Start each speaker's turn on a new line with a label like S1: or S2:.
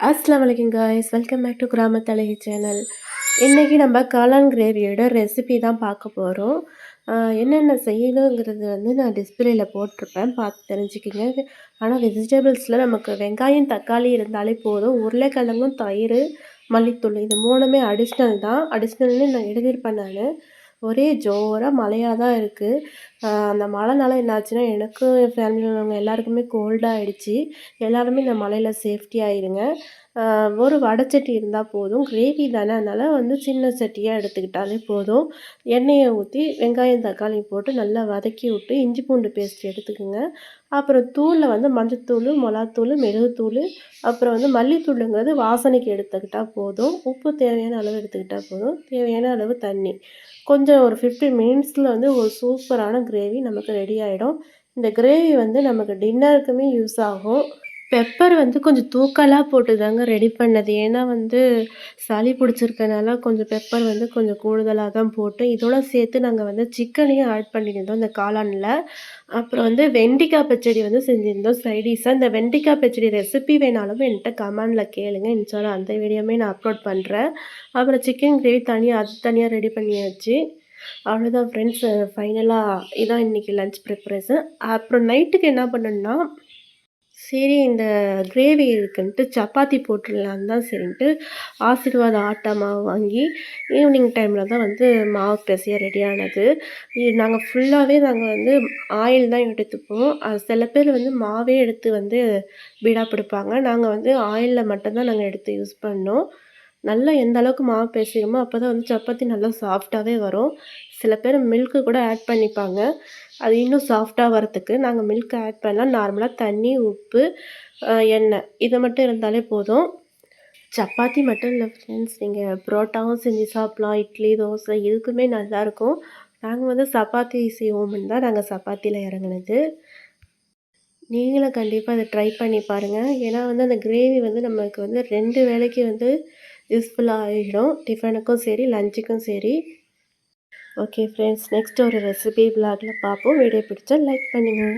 S1: அஸ்ஸலாமு அலைக்கும் guys, welcome back to கிராமத்து அழகி சேனல். இன்றைக்கி நம்ம காளான் கிரேவியோட ரெசிபி தான் பார்க்க போகிறோம். என்னென்ன செய்யணுங்கிறது வந்து நான் டிஸ்பிளேயில் போட்டிருப்பேன், பார்த்து தெரிஞ்சுக்கிங்க. ஆனால் வெஜிடபிள்ஸில் நமக்கு வெங்காயம் தக்காளி இருந்தாலே போதும். உருளைக்கிழங்கும் தயிர் மல்லித்தூள் இது மூணுமே அடிஷ்னல் தான். அடிஷ்னல்னு நான் எழுதியிருப்பேன் நான். ஒரே ஜோராக மழையாக தான் இருக்குது. அந்த மழைனால என்னாச்சுன்னா எனக்கும் என் ஃபேமிலியில் உள்ளவங்க எல்லாருக்குமே கோல்டாகிடுச்சு. எல்லாருமே இந்த மழையில் சேஃப்டி ஆயிருங்க. ஒரு வடைச்சட்டி இருந்தால் போதும், கிரேவி தானே, அதனால் வந்து சின்ன சட்டியாக எடுத்துக்கிட்டாலே போதும். எண்ணெயை ஊற்றி வெங்காயம் தக்காளி போட்டு நல்லா வதக்கி விட்டு இஞ்சி பூண்டு பேஸ்ட் எடுத்துக்கோங்க. அப்புறம் தூளில் வந்து மஞ்சத்தூள் மிளகாத்தூள் மிளகுத்தூள் அப்புறம் வந்து மல்லித்தூளுங்கிறது வாசனைக்கு எடுத்துக்கிட்டால் போதும். உப்பு தேவையான அளவு எடுத்துக்கிட்டால் போதும். தேவையான அளவு தண்ணி கொஞ்சம் ஒரு 15 மினிட்ஸில் வந்து ஒரு சூப்பரான கிரேவி நமக்கு ரெடி ஆகிடும். இந்த கிரேவி வந்து நமக்கு டின்னருக்குமே யூஸ் ஆகும். பெப்பர் வந்து கொஞ்சம் தூக்கலாக போட்டு தாங்க ரெடி பண்ணது. ஏன்னா வந்து சளி பிடிச்சிருக்கனால கொஞ்சம் பெப்பர் வந்து கொஞ்சம் கூடுதலாக தான் போட்டு இதோட சேர்த்து நாங்கள் வந்து சிக்கனையும் ஆட் பண்ணியிருந்தோம் இந்த காளானில். அப்புறம் வந்து வெண்டைக்காய் பச்சடி வந்து செஞ்சுருந்தோம் சைடிஷாக. இந்த வெண்டைக்காய் பச்சடி ரெசிபி வேணாலும் என்கிட்ட கமெண்டில் கேளுங்க, இன்ஷால்லா அந்த வீடியோமே நான் அப்லோட் பண்ணுறேன். அப்புறம் சிக்கன் கிரேவி தனியாக அது தனியாக ரெடி பண்ணியாச்சு. அவ்வளோதான் ஃப்ரெண்ட்ஸ், ஃபைனலாக இதான் இன்றைக்கி லன்ச் ப்ரிப்பரேஷன். அப்புறம் நைட்டுக்கு என்ன பண்ணணுன்னா, சரி இந்த கிரேவி இருக்குன்ட்டு சப்பாத்தி போட்டுடலான்னு தான் சரின்ட்டு ஆசீர்வாத் ஆட்டா மாவு வாங்கி ஈவினிங் டைமில் தான் வந்து மாவு பெசைய ரெடியானது. நாங்கள் ஃபுல்லாகவே நாங்கள் வந்து ஆயில் தான் எடுத்துப்போம். அது சில பேர் வந்து மாவே எடுத்து வந்து பீடா பிடிப்பாங்க. நாங்கள் வந்து ஆயிலில் மட்டும்தான் நாங்கள் எடுத்து யூஸ் பண்ணோம். நல்லா எந்த அளவுக்கு மாவு பேசுகிறோமோ அப்போ தான் வந்து சப்பாத்தி நல்லா சாஃப்டாகவே வரும். சில பேர் மில்க்கு கூட ஆட் பண்ணிப்பாங்க, அது இன்னும் சாஃப்டாக வரத்துக்கு. நாங்கள் மில்க் ஆட் பண்ணலாம், நார்மலாக தண்ணி உப்பு எண்ணெய் இதை மட்டும் இருந்தாலே போதும். சப்பாத்தி மட்டும் இல்லை ஃப்ரெண்ட்ஸ், நீங்கள் புரோட்டாவும் செஞ்சு சாப்பிட்லாம், இட்லி தோசை இதுக்குமே நல்லாயிருக்கும். நாங்கள் வந்து சப்பாத்தி செய்வோம்னு தான் நாங்கள் சப்பாத்தியில் இறங்குனது. நீங்களும் கண்டிப்பாக அதை ட்ரை பண்ணி பாருங்கள். ஏன்னா வந்து அந்த கிரேவி வந்து நமக்கு வந்து 2 வேளைக்கு வந்து யூஸ்ஃபுல்லாக ஆகிடும். டிஃபனுக்கும் சரி லஞ்சுக்கும் சரி. ஓகே ஃப்ரெண்ட்ஸ், நெக்ஸ்ட் ஒரு ரெசிபி விலாகில் பார்ப்போம். வீடியோ பிடிச்சா லைக் பண்ணுங்கள்.